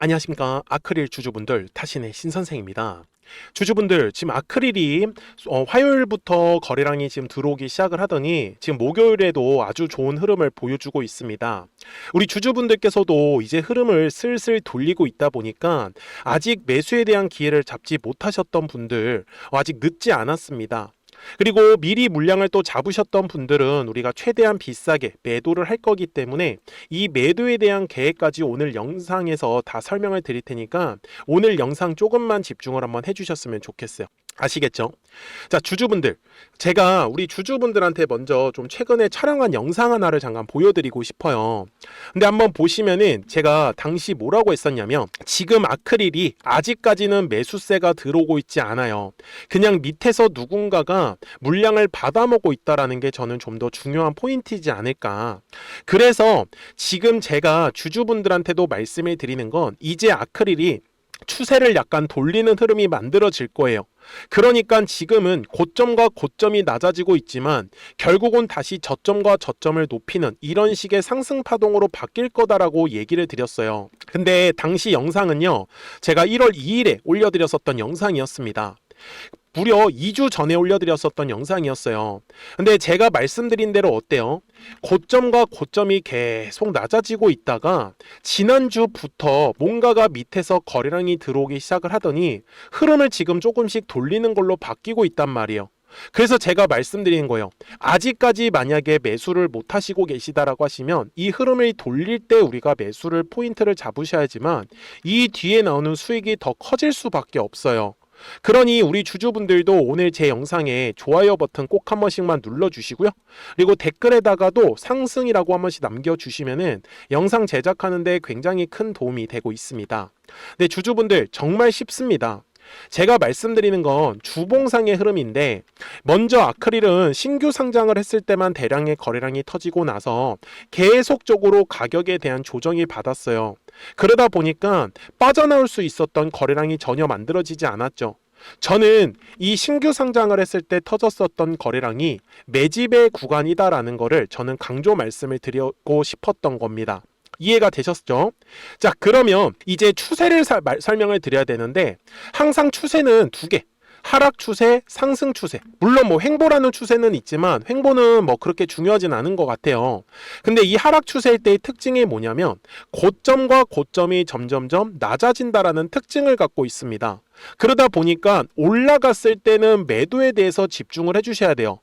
안녕하십니까. 아크릴 주주분들, 타신의 신선생입니다. 주주분들, 지금 아크릴이 화요일부터 거래량이 지금 들어오기 시작을 하더니 지금 목요일에도 아주 좋은 흐름을 보여주고 있습니다. 우리 주주분들께서도 이제 흐름을 슬슬 돌리고 있다 보니까 아직 매수에 대한 기회를 잡지 못하셨던 분들 아직 늦지 않았습니다. 그리고 미리 물량을 또 잡으셨던 분들은 우리가 최대한 비싸게 매도를 할 거기 때문에 이 매도에 대한 계획까지 오늘 영상에서 다 설명을 드릴 테니까 오늘 영상 조금만 집중을 한번 해주셨으면 좋겠어요. 아시겠죠? 자, 주주분들, 제가 우리 주주분들한테 먼저 좀 최근에 촬영한 영상 하나를 잠깐 보여드리고 싶어요. 근데 한번 보시면은 제가 당시 뭐라고 했었냐면 지금 아크릴이 아직까지는 매수세가 들어오고 있지 않아요. 그냥 밑에서 누군가가 물량을 받아먹고 있다라는 게 저는 좀 더 중요한 포인트이지 않을까. 그래서 지금 제가 주주분들한테도 말씀을 드리는 건 이제 아크릴이 추세를 약간 돌리는 흐름이 만들어질 거예요. 그러니까 지금은 고점과 고점이 낮아지고 있지만 결국은 다시 저점과 저점을 높이는 이런 식의 상승 파동으로 바뀔 거다라고 얘기를 드렸어요. 근데 당시 영상은요, 제가 1월 2일에 올려드렸었던 영상이었습니다. 무려 2주 전에 올려드렸었던 영상이었어요. 근데 제가 말씀드린 대로 어때요? 고점과 고점이 계속 낮아지고 있다가 지난주부터 뭔가가 밑에서 거래량이 들어오기 시작을 하더니 흐름을 지금 조금씩 돌리는 걸로 바뀌고 있단 말이에요. 그래서 제가 말씀드리는 거예요. 아직까지 만약에 매수를 못 하시고 계시다라고 하시면 이 흐름을 돌릴 때 우리가 매수를 포인트를 잡으셔야지만 이 뒤에 나오는 수익이 더 커질 수밖에 없어요. 그러니 우리 주주분들도 오늘 제 영상에 좋아요 버튼 꼭 한 번씩만 눌러주시고요. 그리고 댓글에다가도 상승이라고 한 번씩 남겨주시면은 영상 제작하는데 굉장히 큰 도움이 되고 있습니다. 근데 주주분들 정말 쉽습니다. 제가 말씀드리는 건 주봉상의 흐름인데 먼저 아크릴은 신규 상장을 했을 때만 대량의 거래량이 터지고 나서 계속적으로 가격에 대한 조정이 받았어요. 그러다 보니까 빠져나올 수 있었던 거래량이 전혀 만들어지지 않았죠. 저는 이 신규 상장을 했을 때 터졌었던 거래량이 매집의 구간이다라는 거를 저는 강조 말씀을 드리고 싶었던 겁니다. 이해가 되셨죠? 자, 그러면 이제 추세를 설명을 드려야 되는데 항상 추세는 두 개. 하락 추세, 상승 추세. 물론 뭐 횡보라는 추세는 있지만 횡보는 뭐 그렇게 중요하진 않은 것 같아요. 근데 이 하락 추세일 때의 특징이 뭐냐면 고점과 고점이 점점점 낮아진다라는 특징을 갖고 있습니다. 그러다 보니까 올라갔을 때는 매도에 대해서 집중을 해주셔야 돼요.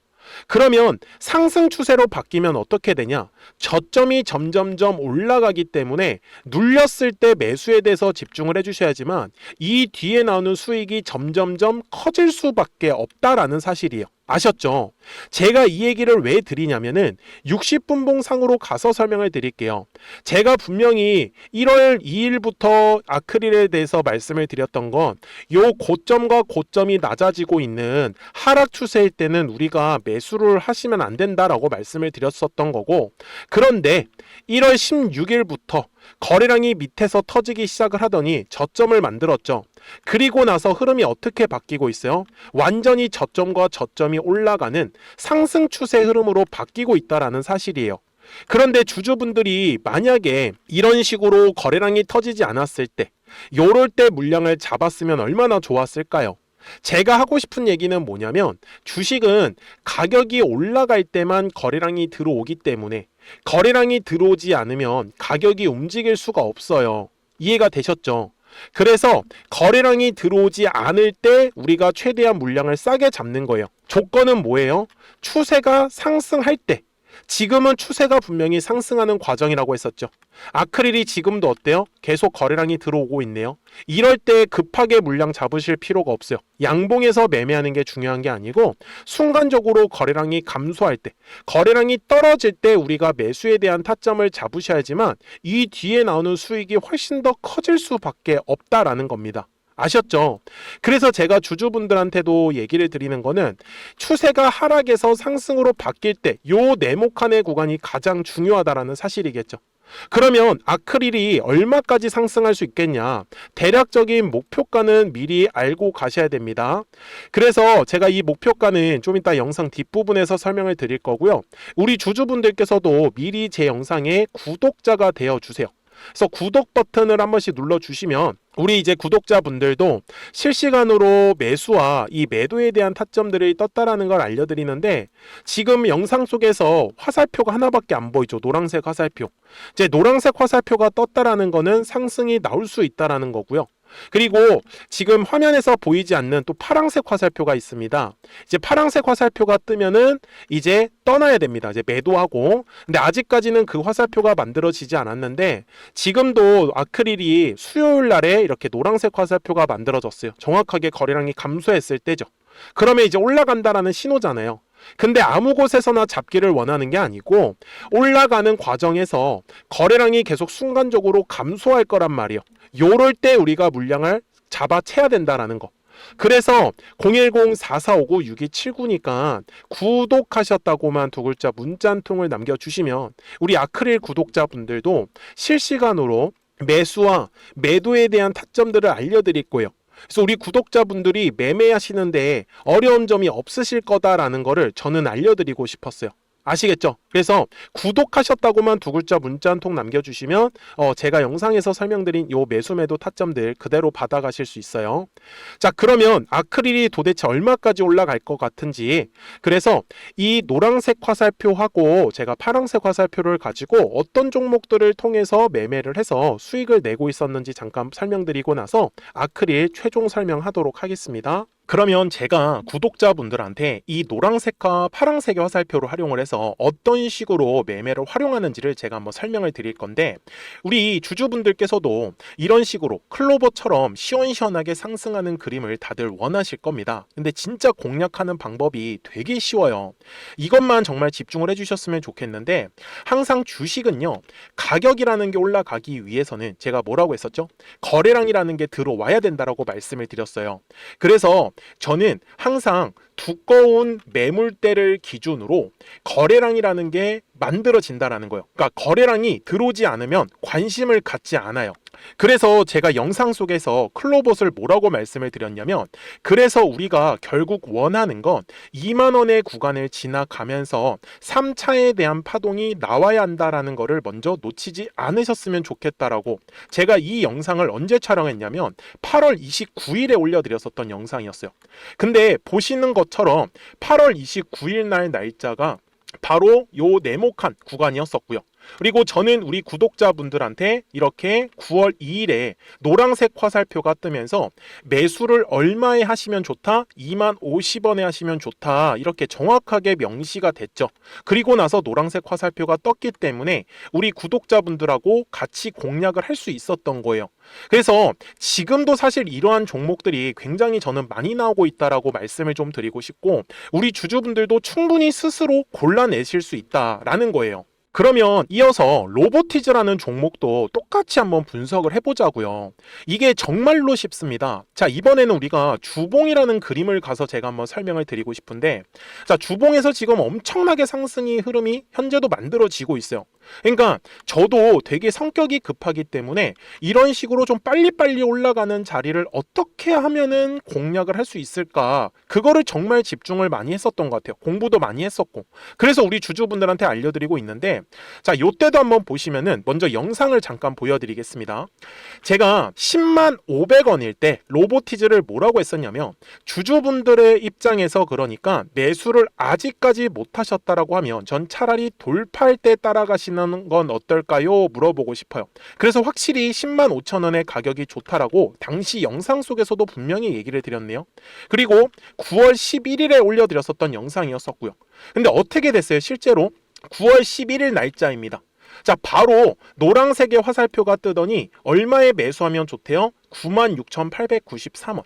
그러면 상승 추세로 바뀌면 어떻게 되냐? 저점이 점점점 올라가기 때문에 눌렸을 때 매수에 대해서 집중을 해주셔야지만 이 뒤에 나오는 수익이 점점점 커질 수밖에 없다라는 사실이에요. 아셨죠? 제가 이 얘기를 왜 드리냐면은 60분봉 상으로 가서 설명을 드릴게요. 제가 분명히 1월 2일부터 아크릴에 대해서 말씀을 드렸던 건 요 고점과 고점이 낮아지고 있는 하락 추세일 때는 우리가 매수를 하시면 안 된다라고 말씀을 드렸었던 거고, 그런데 1월 16일부터 거래량이 밑에서 터지기 시작을 하더니 저점을 만들었죠. 그리고 나서 흐름이 어떻게 바뀌고 있어요? 완전히 저점과 저점이 올라가는 상승 추세 흐름으로 바뀌고 있다라는 사실이에요. 그런데 주주분들이 만약에 이런 식으로 거래량이 터지지 않았을 때, 요럴 때 물량을 잡았으면 얼마나 좋았을까요? 제가 하고 싶은 얘기는 뭐냐면 주식은 가격이 올라갈 때만 거래량이 들어오기 때문에 거래량이 들어오지 않으면 가격이 움직일 수가 없어요. 이해가 되셨죠? 그래서 거래량이 들어오지 않을 때 우리가 최대한 물량을 싸게 잡는 거예요. 조건은 뭐예요? 추세가 상승할 때. 지금은 추세가 분명히 상승하는 과정이라고 했었죠. 아크릴이 지금도 어때요? 계속 거래량이 들어오고 있네요. 이럴 때 급하게 물량 잡으실 필요가 없어요. 양봉에서 매매하는 게 중요한 게 아니고 순간적으로 거래량이 감소할 때, 거래량이 떨어질 때 우리가 매수에 대한 타점을 잡으셔야지만 이 뒤에 나오는 수익이 훨씬 더 커질 수밖에 없다라는 겁니다. 아셨죠? 그래서 제가 주주분들한테도 얘기를 드리는 거는 추세가 하락에서 상승으로 바뀔 때 요 네모칸의 구간이 가장 중요하다라는 사실이겠죠. 그러면 아크릴이 얼마까지 상승할 수 있겠냐? 대략적인 목표가는 미리 알고 가셔야 됩니다. 그래서 제가 이 목표가는 좀 이따 영상 뒷부분에서 설명을 드릴 거고요. 우리 주주분들께서도 미리 제 영상에 구독자가 되어 주세요. 그래서 구독 버튼을 한 번씩 눌러주시면 우리 이제 구독자분들도 실시간으로 매수와 이 매도에 대한 타점들이 떴다라는 걸 알려드리는데, 지금 영상 속에서 화살표가 하나밖에 안 보이죠. 노란색 화살표. 이제 노란색 화살표가 떴다라는 거는 상승이 나올 수 있다라는 거고요. 그리고 지금 화면에서 보이지 않는 또 파란색 화살표가 있습니다. 이제 파란색 화살표가 뜨면은 이제 떠나야 됩니다. 이제 매도하고. 근데 아직까지는 그 화살표가 만들어지지 않았는데, 지금도 아크릴이 수요일 날에 이렇게 노란색 화살표가 만들어졌어요. 정확하게 거래량이 감소했을 때죠. 그러면 이제 올라간다라는 신호잖아요. 근데 아무 곳에서나 잡기를 원하는 게 아니고, 올라가는 과정에서 거래량이 계속 순간적으로 감소할 거란 말이에요. 요럴 때 우리가 물량을 잡아채야 된다라는 거. 그래서 010-4459-6279니까 구독하셨다고만 두 글자 문자 한 통을 남겨주시면 우리 아크릴 구독자분들도 실시간으로 매수와 매도에 대한 타점들을 알려드릴 거예요. 그래서 우리 구독자분들이 매매하시는데 어려운 점이 없으실 거다라는 거를 저는 알려드리고 싶었어요. 아시겠죠? 그래서 구독하셨다고만 두 글자 문자 한 통 남겨주시면 제가 영상에서 설명드린 요 매수 매도 타점들 그대로 받아가실 수 있어요. 자, 그러면 아크릴이 도대체 얼마까지 올라갈 것 같은지, 그래서 이 노란색 화살표하고 제가 파란색 화살표를 가지고 어떤 종목들을 통해서 매매를 해서 수익을 내고 있었는지 잠깐 설명드리고 나서 아크릴 최종 설명하도록 하겠습니다. 그러면 제가 구독자분들한테 이 노란색과 파란색의 화살표를 활용을 해서 어떤 식으로 매매를 활용하는지를 제가 한번 설명을 드릴 건데, 우리 주주분들께서도 이런 식으로 클로버처럼 시원시원하게 상승하는 그림을 다들 원하실 겁니다. 근데 진짜 공략하는 방법이 되게 쉬워요. 이것만 정말 집중을 해주셨으면 좋겠는데, 항상 주식은요, 가격이라는 게 올라가기 위해서는 제가 뭐라고 했었죠? 거래량이라는 게 들어와야 된다라고 말씀을 드렸어요. 그래서 저는 항상 두꺼운 매물대를 기준으로 거래량이라는 게 만들어진다라는 거예요. 그러니까 거래량이 들어오지 않으면 관심을 갖지 않아요. 그래서 제가 영상 속에서 클로봇을 뭐라고 말씀을 드렸냐면, 그래서 우리가 결국 원하는 건 2만 원의 구간을 지나가면서 3차에 대한 파동이 나와야 한다라는 거를 먼저 놓치지 않으셨으면 좋겠다라고, 제가 이 영상을 언제 촬영했냐면 8월 29일에 올려드렸었던 영상이었어요. 근데 보시는 것처럼 8월 29일 날 날짜가 바로 요 네모칸 구간이었었고요. 그리고 저는 우리 구독자분들한테 이렇게 9월 2일에 노란색 화살표가 뜨면서 매수를 얼마에 하시면 좋다? 2만 50원에 하시면 좋다. 이렇게 정확하게 명시가 됐죠. 그리고 나서 노란색 화살표가 떴기 때문에 우리 구독자분들하고 같이 공략을 할 수 있었던 거예요. 그래서 지금도 사실 이러한 종목들이 굉장히 저는 많이 나오고 있다라고 말씀을 좀 드리고 싶고, 우리 주주분들도 충분히 스스로 골라내실 수 있다라는 거예요. 그러면 이어서 로보티즈라는 종목도 똑같이 한번 분석을 해보자고요. 이게 정말로 쉽습니다. 자, 이번에는 우리가 주봉이라는 그림을 가서 제가 한번 설명을 드리고 싶은데, 자, 주봉에서 지금 엄청나게 상승이 흐름이 현재도 만들어지고 있어요. 그러니까 저도 되게 성격이 급하기 때문에 이런 식으로 좀 빨리빨리 올라가는 자리를 어떻게 하면은 공략을 할 수 있을까, 그거를 정말 집중을 많이 했었던 것 같아요. 공부도 많이 했었고. 그래서 우리 주주분들한테 알려드리고 있는데, 자, 요때도 한번 보시면은 먼저 영상을 잠깐 보여드리겠습니다. 제가 10만 500원일 때 로보티즈를 뭐라고 했었냐면, 주주분들의 입장에서 그러니까 매수를 아직까지 못 하셨다라고 하면 전 차라리 돌파할 때 따라가시는 건 어떨까요? 물어보고 싶어요. 그래서 확실히 10만 5천 원의 가격이 좋다라고 당시 영상 속에서도 분명히 얘기를 드렸네요. 그리고 9월 11일에 올려드렸었던 영상이었었고요. 근데 어떻게 됐어요? 실제로 9월 11일 날짜입니다. 자, 바로 노란색의 화살표가 뜨더니 얼마에 매수하면 좋대요? 96,893원.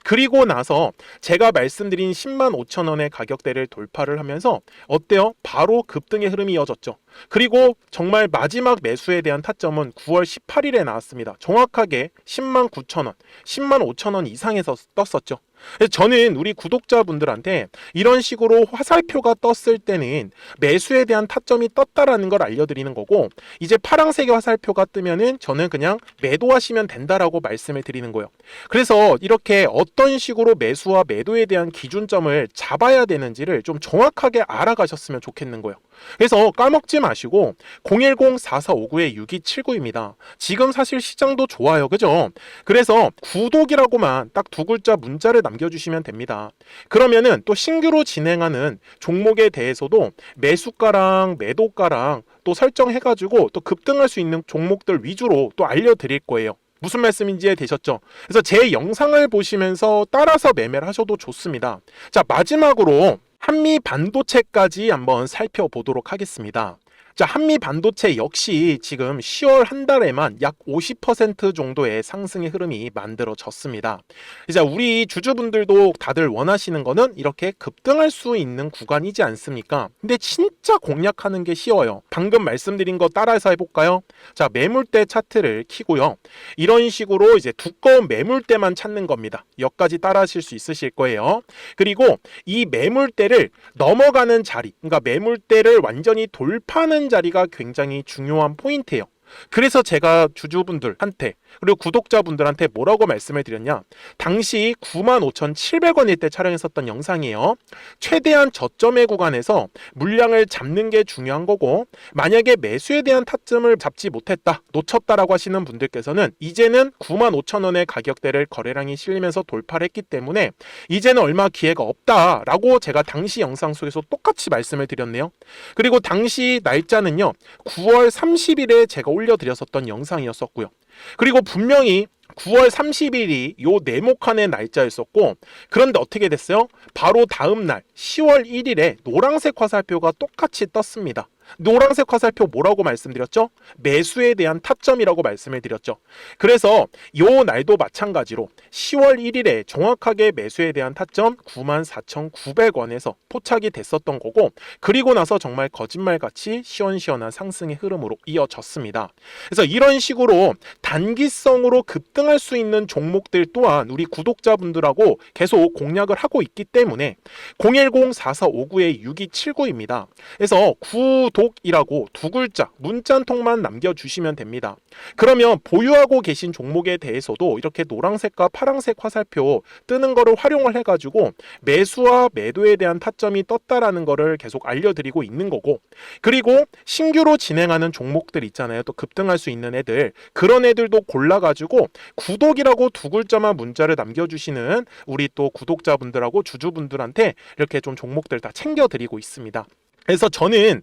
그리고 나서 제가 말씀드린 10만 5천 원의 가격대를 돌파를 하면서 어때요? 바로 급등의 흐름이 이어졌죠. 그리고 정말 마지막 매수에 대한 타점은 9월 18일에 나왔습니다. 정확하게 10만 9천 원, 10만 5천 원 이상에서 떴었죠. 그래서 저는 우리 구독자분들한테 이런 식으로 화살표가 떴을 때는 매수에 대한 타점이 떴다라는 걸 알려드리는 거고, 이제 파란색의 화살표가 뜨면은 저는 그냥 매도하시면 된다라고 말씀을 드리는 거예요. 그래서 이렇게 어떤 식으로 매수와 매도에 대한 기준점을 잡아야 되는지를 좀 정확하게 알아가셨으면 좋겠는 거예요. 그래서 까먹지 마시고 010-4459-6279입니다. 지금 사실 시장도 좋아요. 그죠? 그래서 구독이라고만 딱 두 글자 문자를 남겨주시면 됩니다. 그러면은 또 신규로 진행하는 종목에 대해서도 매수가랑 매도가랑 또 설정해가지고 또 급등할 수 있는 종목들 위주로 또 알려드릴 거예요. 무슨 말씀인지 이해되셨죠? 그래서 제 영상을 보시면서 따라서 매매를 하셔도 좋습니다. 자, 마지막으로 한미 반도체까지 한번 살펴보도록 하겠습니다. 자, 한미 반도체 역시 지금 10월 한 달에만 약 50% 정도의 상승의 흐름이 만들어졌습니다. 이제 우리 주주분들도 다들 원하시는 거는 이렇게 급등할 수 있는 구간이지 않습니까? 근데 진짜 공략하는 게 쉬워요. 방금 말씀드린 거 따라서 해볼까요? 자, 매물대 차트를 키고요. 이런 식으로 이제 두꺼운 매물대만 찾는 겁니다. 여기까지 따라 하실 수 있으실 거예요. 그리고 이 매물대를 넘어가는 자리, 그러니까 매물대를 완전히 돌파하는 자리가 굉장히 중요한 포인트예요. 그래서 제가 주주분들한테 그리고 구독자분들한테 뭐라고 말씀을 드렸냐, 당시 95,700원일 때 촬영했었던 영상이에요. 최대한 저점의 구간에서 물량을 잡는 게 중요한 거고, 만약에 매수에 대한 타점을 잡지 못했다, 놓쳤다라고 하시는 분들께서는 이제는 95,000원의 가격대를 거래량이 실리면서 돌파를 했기 때문에 이제는 얼마 기회가 없다라고 제가 당시 영상 속에서 똑같이 말씀을 드렸네요. 그리고 당시 날짜는요, 9월 30일에 제가 올려드렸었던 영상이었었고요. 그리고 분명히 9월 30일이 요 네모칸의 날짜였었고, 그런데 어떻게 됐어요? 바로 다음 날 10월 1일에 노란색 화살표가 똑같이 떴습니다. 노란색 화살표 뭐라고 말씀드렸죠? 매수에 대한 타점이라고 말씀을 드렸죠. 그래서 요 날도 마찬가지로 10월 1일에 정확하게 매수에 대한 타점 94,900원에서 포착이 됐었던 거고, 그리고 나서 정말 거짓말같이 시원시원한 상승의 흐름으로 이어졌습니다. 그래서 이런 식으로 단기성으로 급등할 수 있는 종목들 또한 우리 구독자분들하고 계속 공략을 하고 있기 때문에 010-4459-6279입니다. 그래서 구독이라고 두 글자 문자 한 통만 남겨주시면 됩니다. 그러면 보유하고 계신 종목에 대해서도 이렇게 노란색과 파란색 화살표 뜨는 거를 활용을 해가지고 매수와 매도에 대한 타점이 떴다라는 거를 계속 알려드리고 있는 거고, 그리고 신규로 진행하는 종목들 있잖아요. 또 급등할 수 있는 애들, 그런 애들도 골라가지고 구독이라고 두 글자만 문자를 남겨주시는 우리 또 구독자분들하고 주주분들한테 이렇게 좀 종목들 다 챙겨드리고 있습니다. 그래서 저는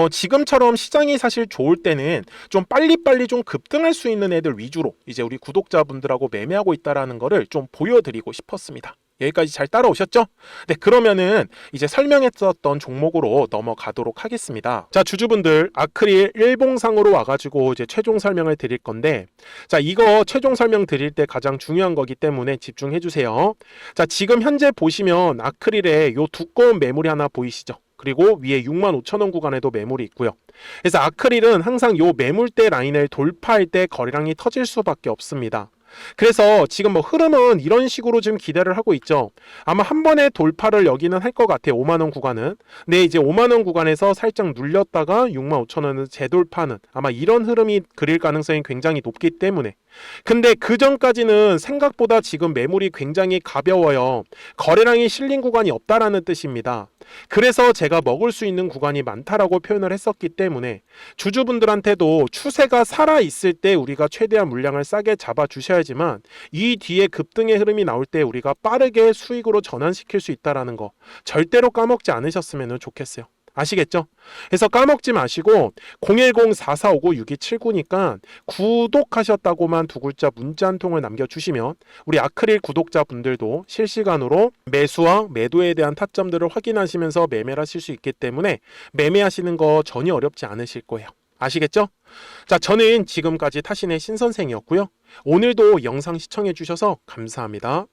지금처럼 시장이 사실 좋을 때는 좀 빨리빨리 좀 급등할 수 있는 애들 위주로 이제 우리 구독자분들하고 매매하고 있다라는 거를 좀 보여드리고 싶었습니다. 여기까지 잘 따라오셨죠? 네, 그러면은 이제 설명했었던 종목으로 넘어가도록 하겠습니다. 자, 주주분들, 아크릴 일봉상으로 와가지고 이제 최종 설명을 드릴 건데, 자, 이거 최종 설명 드릴 때 가장 중요한 거기 때문에 집중해 주세요. 자, 지금 현재 보시면 아크릴에 요 두꺼운 매물이 하나 보이시죠? 그리고 위에 65,000원 구간에도 매물이 있고요. 그래서 아크릴은 항상 요 매물대 라인을 돌파할 때 거래량이 터질 수밖에 없습니다. 그래서 지금 뭐 흐름은 이런 식으로 지금 기대를 하고 있죠. 아마 한 번에 돌파를 여기는 할 것 같아요. 5만원 구간은. 근데 이제 5만원 구간에서 살짝 눌렸다가 65,000원을 재돌파하는, 아마 이런 흐름이 그릴 가능성이 굉장히 높기 때문에. 근데 그 전까지는 생각보다 지금 매물이 굉장히 가벼워요. 거래량이 실린 구간이 없다라는 뜻입니다. 그래서 제가 먹을 수 있는 구간이 많다라고 표현을 했었기 때문에 주주분들한테도 추세가 살아있을 때 우리가 최대한 물량을 싸게 잡아주셔야지만 이 뒤에 급등의 흐름이 나올 때 우리가 빠르게 수익으로 전환시킬 수 있다는 거 절대로 까먹지 않으셨으면 좋겠어요. 아시겠죠? 그래서 까먹지 마시고 010-4459-6279니까 구독하셨다고만 두 글자 문자 한 통을 남겨주시면 우리 아크릴 구독자분들도 실시간으로 매수와 매도에 대한 타점들을 확인하시면서 매매를 하실 수 있기 때문에 매매하시는 거 전혀 어렵지 않으실 거예요. 아시겠죠? 자, 저는 지금까지 타신의 신선생이었고요. 오늘도 영상 시청해 주셔서 감사합니다.